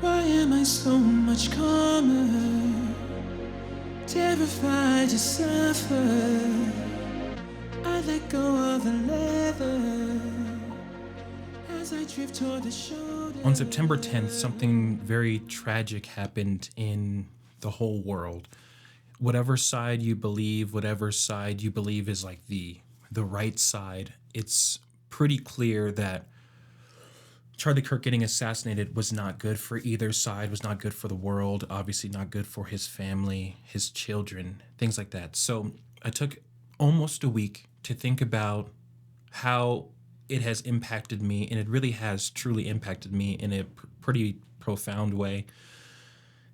Why am I so much calmer? Terrified to suffer. I let go of the leather as I drift toward the shoulder. On September 10th, something very tragic happened in the whole world. Whatever side you believe is like the right side, it's pretty clear that Charlie Kirk getting assassinated was not good for either side, was not good for the world, obviously not good for his family, his children, things like that. So I took almost a week to think about how it has impacted me, and it really has truly impacted me in a pretty profound way.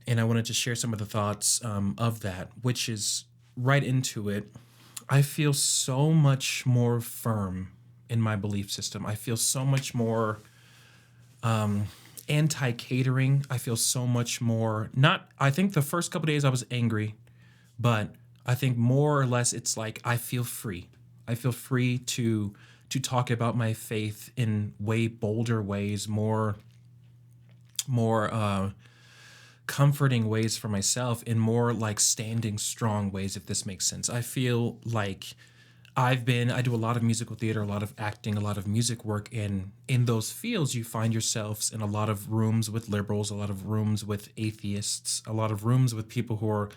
And I wanted to share some of the thoughts of that, which is right into it. I feel so much more firm in my belief system. I feel so much more anti-catering. I feel so much more I think the first couple of days I was angry, but I think more or less it's like I feel free. I feel free to talk about my faith in way bolder ways, more comforting ways for myself, in more like standing strong ways, if this makes sense. I feel like I do a lot of musical theater, a lot of acting, a lot of music work, and in those fields you find yourselves in a lot of rooms with liberals, a lot of rooms with atheists, a lot of rooms with people who are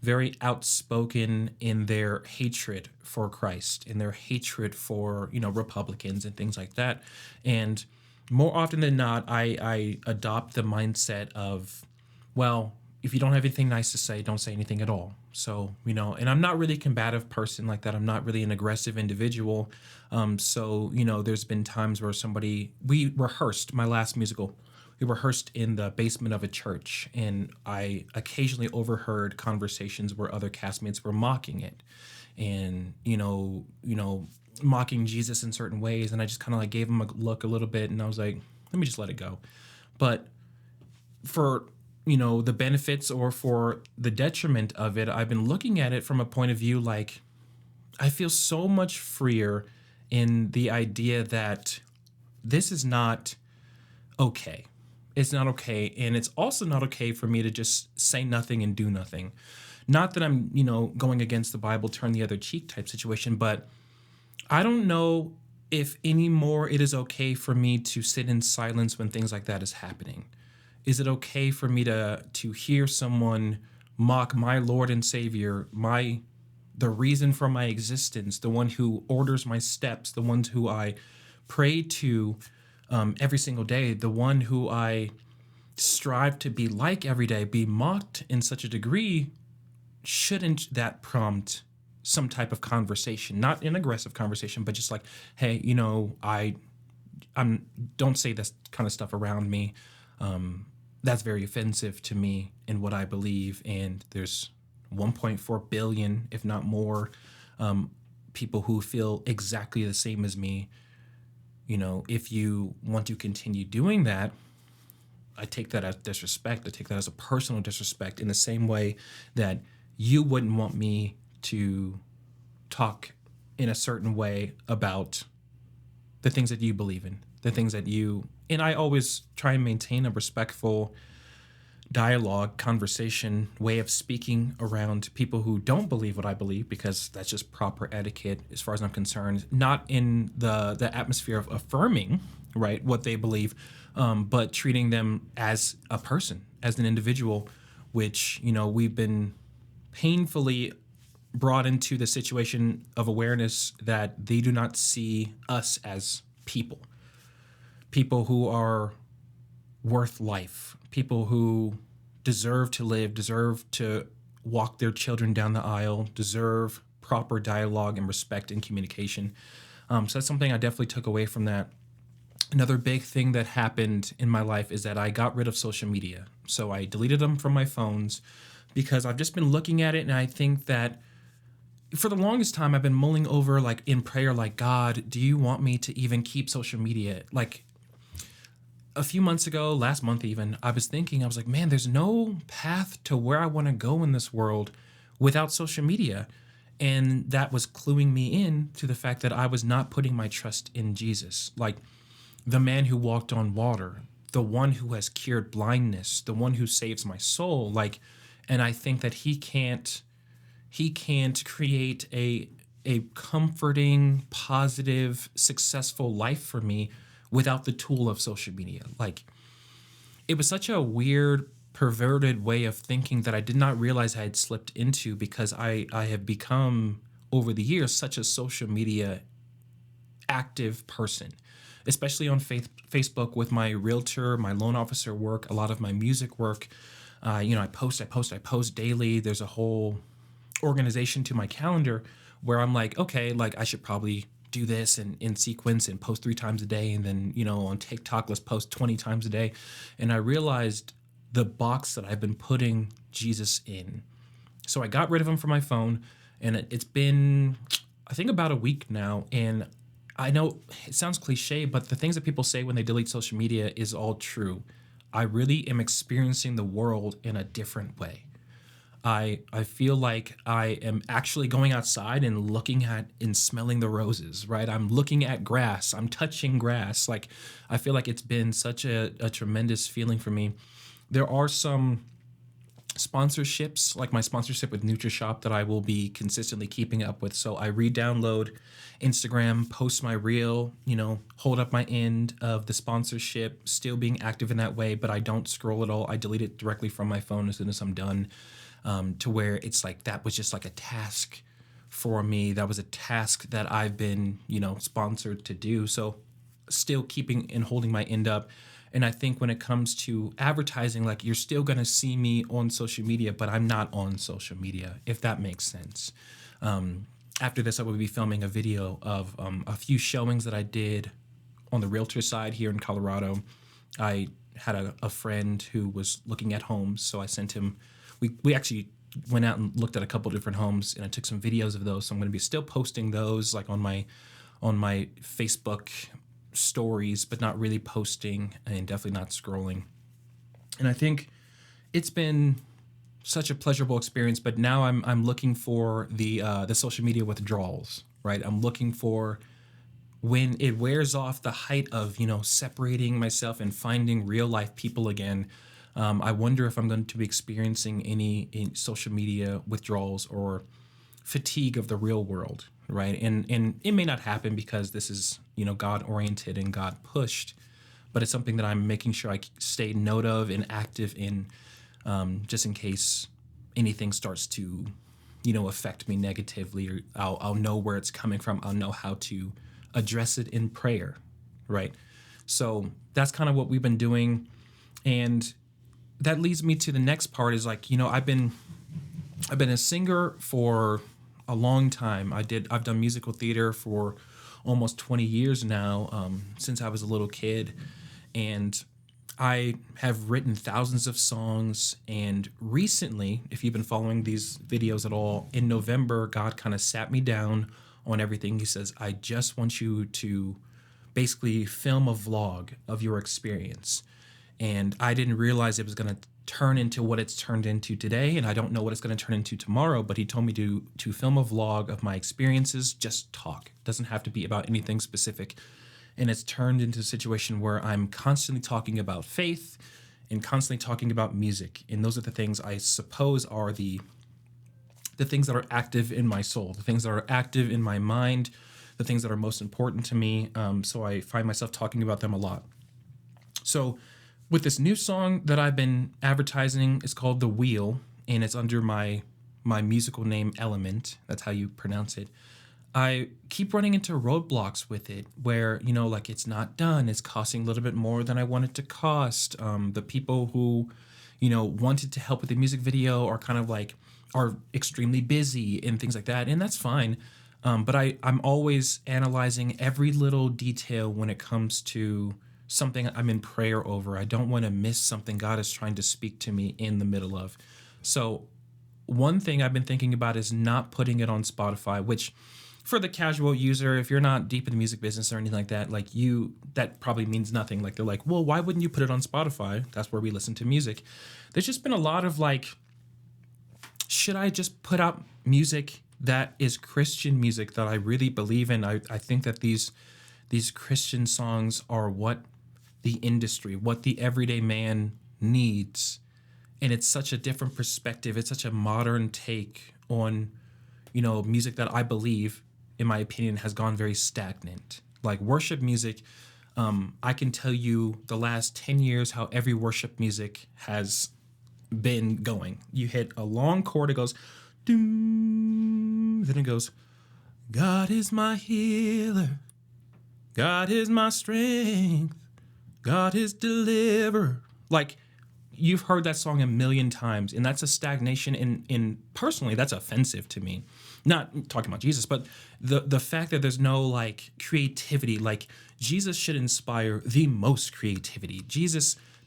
very outspoken in their hatred for Christ, in their hatred for, Republicans and things like that. And more often than not, I adopt the mindset of, well, if you don't have anything nice to say, don't say anything at all. So, and I'm not really a combative person like that. I'm not really an aggressive individual. So, there's been times where we rehearsed my last musical. We rehearsed in the basement of a church, and I occasionally overheard conversations where other castmates were mocking it and, mocking Jesus in certain ways. And I just kind of like gave him a look a little bit, and I was like, let me just let it go. But for the benefits or for the detriment of it, I've been looking at it from a point of view like I feel so much freer in the idea that this is not okay. It's not okay. And it's also not okay for me to just say nothing and do nothing. Not that I'm, going against the Bible, turn the other cheek type situation, but I don't know if anymore it is okay for me to sit in silence when things like that is happening. Is it okay for me to hear someone mock my Lord and Savior, the reason for my existence, the one who orders my steps, the one who I pray to every single day, the one who I strive to be like every day, be mocked in such a degree? Shouldn't that prompt some type of conversation, not an aggressive conversation, but just like, hey, don't say this kind of stuff around me. That's very offensive to me and what I believe. And there's 1.4 billion, if not more, people who feel exactly the same as me. If you want to continue doing that, I take that as disrespect. I take that as a personal disrespect, in the same way that you wouldn't want me to talk in a certain way about the things that you believe in, the things that and I always try and maintain a respectful dialogue, conversation, way of speaking around people who don't believe what I believe, because that's just proper etiquette as far as I'm concerned, not in the atmosphere of affirming, right, what they believe, but treating them as a person, as an individual, which, we've been painfully brought into the situation of awareness that they do not see us as people who are worth life, people who deserve to live, deserve to walk their children down the aisle, deserve proper dialogue and respect and communication. So that's something I definitely took away from that. Another big thing that happened in my life is that I got rid of social media. So I deleted them from my phones because I've just been looking at it, and I think that for the longest time I've been mulling over, like in prayer, like, God, do you want me to even keep social media? Like, a few months ago, last month even, I was like, man, there's no path to where I want to go in this world without social media. And that was cluing me in to the fact that I was not putting my trust in Jesus. Like, the man who walked on water, the one who has cured blindness, the one who saves my soul. Like, and I think that he can't create a comforting, positive, successful life for me without the tool of social media. Like, it was such a weird, perverted way of thinking that I did not realize I had slipped into, because I have become over the years such a social media active person, especially on Facebook with my realtor, my loan officer work, a lot of my music work. I post daily. There's a whole organization to my calendar where I'm like, okay, like I should probably do this and in sequence and post 3 times a day. And then, on TikTok, let's post 20 times a day. And I realized the box that I've been putting Jesus in. So I got rid of him from my phone, and it's been, I think, about a week now. And I know it sounds cliche, but the things that people say when they delete social media is all true. I really am experiencing the world in a different way. I feel like I am actually going outside and looking at and smelling the roses, right? I'm looking at grass. I'm touching grass. Like, I feel like it's been such a tremendous feeling for me. There are some sponsorships, like my sponsorship with Nutrishop, that I will be consistently keeping up with. So I re-download Instagram, post my reel, hold up my end of the sponsorship, still being active in that way, but I don't scroll at all. I delete it directly from my phone as soon as I'm done, to where it's like that was just like a task for me. That was a task that I've been, sponsored to do. So still keeping and holding my end up. And I think when it comes to advertising, like, you're still going to see me on social media, but I'm not on social media, if that makes sense. After this, I will be filming a video of a few showings that I did on the realtor side here in Colorado. I had a friend who was looking at homes, so I sent him. We actually went out and looked at a couple different homes, and I took some videos of those. So I'm going to be still posting those, like, on my Facebook stories, but not really posting, and definitely not scrolling. And I think it's been such a pleasurable experience. But now I'm looking for the social media withdrawals, right? I'm looking for when it wears off the height of separating myself and finding real life people again. I wonder if I'm going to be experiencing any social media withdrawals or fatigue of the real world, right? And it may not happen because this is God oriented and God pushed, but it's something that I'm making sure I stay note of and active in, just in case anything starts to affect me negatively, or I'll know where it's coming from. I'll know how to address it in prayer, right? So that's kind of what we've been doing. And that leads me to the next part is, like, I've been a singer for a long time. I've done musical theater for almost 20 years now, since I was a little kid. And I have written thousands of songs. And recently, if you've been following these videos at all, in November, God kind of sat me down on everything. He says, I just want you to basically film a vlog of your experience. And I didn't realize it was going to turn into what it's turned into today, and I don't know what it's going to turn into tomorrow, but he told me to film a vlog of my experiences, just talk. It doesn't have to be about anything specific. And it's turned into a situation where I'm constantly talking about faith and constantly talking about music. And those are the things I suppose are the things that are active in my soul, the things that are active in my mind, the things that are most important to me. So I find myself talking about them a lot. So with this new song that I've been advertising, it's called The Wheel, and it's under my musical name, Elymvnt. That's how you pronounce it. I keep running into roadblocks with it where, like, it's not done. It's costing a little bit more than I want it to cost. The people who, wanted to help with the music video are kind of like, are extremely busy and things like that. And that's fine. But I'm always analyzing every little detail when it comes to something I'm in prayer over. I don't want to miss something God is trying to speak to me in the middle of. So one thing I've been thinking about is not putting it on Spotify, which for the casual user, if you're not deep in the music business or anything like that, like that probably means nothing. Like, they're like, well, why wouldn't you put it on Spotify? That's where we listen to music. There's just been a lot of like, should I just put out music that is Christian music that I really believe in? I think that these Christian songs are what the industry, what the everyday man needs. And it's such a different perspective. It's such a modern take on, music that I believe, in my opinion, has gone very stagnant. Like worship music, I can tell you the last 10 years how every worship music has been going. You hit a long chord, it goes, doom, then it goes, God is my healer, God is my strength, God is deliverer. Like, you've heard that song a million times, and that's a stagnation. In personally, that's offensive to me. Not talking about Jesus, but the fact that there's no like creativity. Like, Jesus should inspire the most creativity.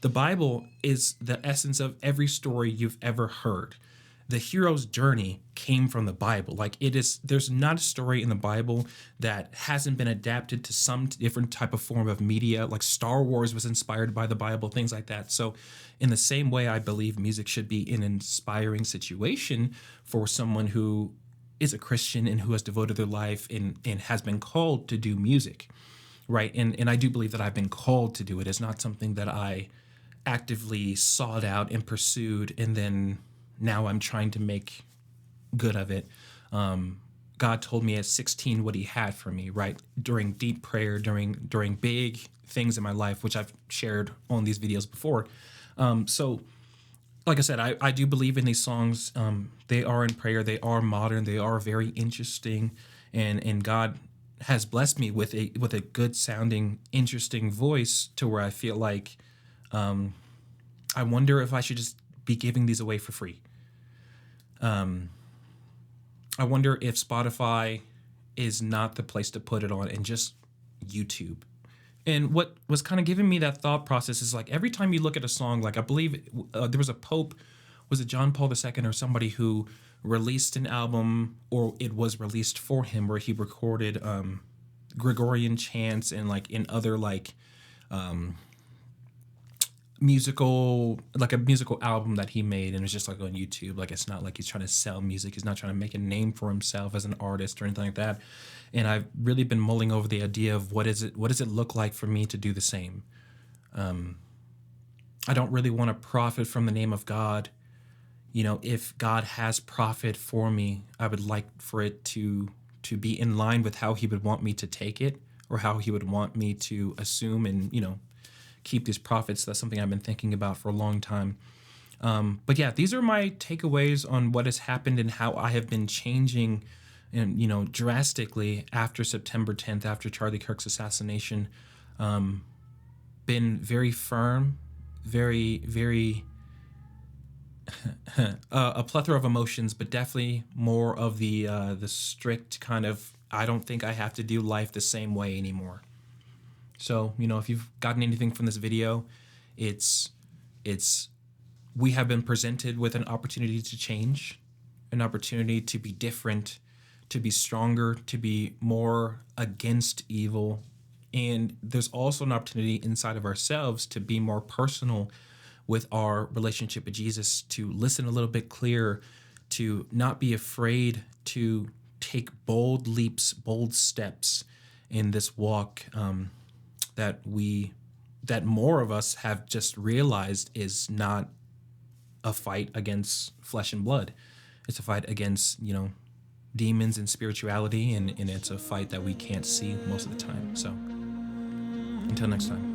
The Bible is the essence of every story you've ever heard. The hero's journey came from the Bible. Like, there's not a story in the Bible that hasn't been adapted to some different type of form of media. Like Star Wars was inspired by the Bible, things like that. So in the same way, I believe music should be an inspiring situation for someone who is a Christian and who has devoted their life and has been called to do music, right? And I do believe that I've been called to do it. It's not something that I actively sought out and pursued, and then now I'm trying to make good of it. God told me at 16 what he had for me, right? During deep prayer, during big things in my life, which I've shared on these videos before. So like I said, I do believe in these songs. They are in prayer. They are modern. They are very interesting. And God has blessed me with a good sounding, interesting voice to where I feel like I wonder if I should just be giving these away for free. I wonder if Spotify is not the place to put it on, and just YouTube. And what was kind of giving me that thought process is like every time you look at a song, like I believe there was a Pope, was it John Paul II or somebody who released an album, or it was released for him, where he recorded Gregorian chants and like in other like musical album that he made, and it was just like on YouTube. Like, it's not like he's trying to sell music, he's not trying to make a name for himself as an artist or anything like that. And I've really been mulling over the idea of what does it look like for me to do the same. I don't really want to profit from the name of God. If God has profit for me, I would like for it to be in line with how he would want me to take it, or how he would want me to assume and keep these profits. That's something I've been thinking about for a long time. But yeah, these are my takeaways on what has happened and how I have been changing, and drastically after September 10th, after Charlie Kirk's assassination. Been very firm, very, very a plethora of emotions, but definitely more of the strict kind of, I don't think I have to do life the same way anymore. So, if you've gotten anything from this video, it's we have been presented with an opportunity to change, an opportunity to be different, to be stronger, to be more against evil. And there's also an opportunity inside of ourselves to be more personal with our relationship with Jesus, to listen a little bit clearer, to not be afraid to take bold leaps, bold steps in this walk, that more of us have just realized is not a fight against flesh and blood. It's a fight against, demons and spirituality, and it's a fight that we can't see most of the time. So until next time.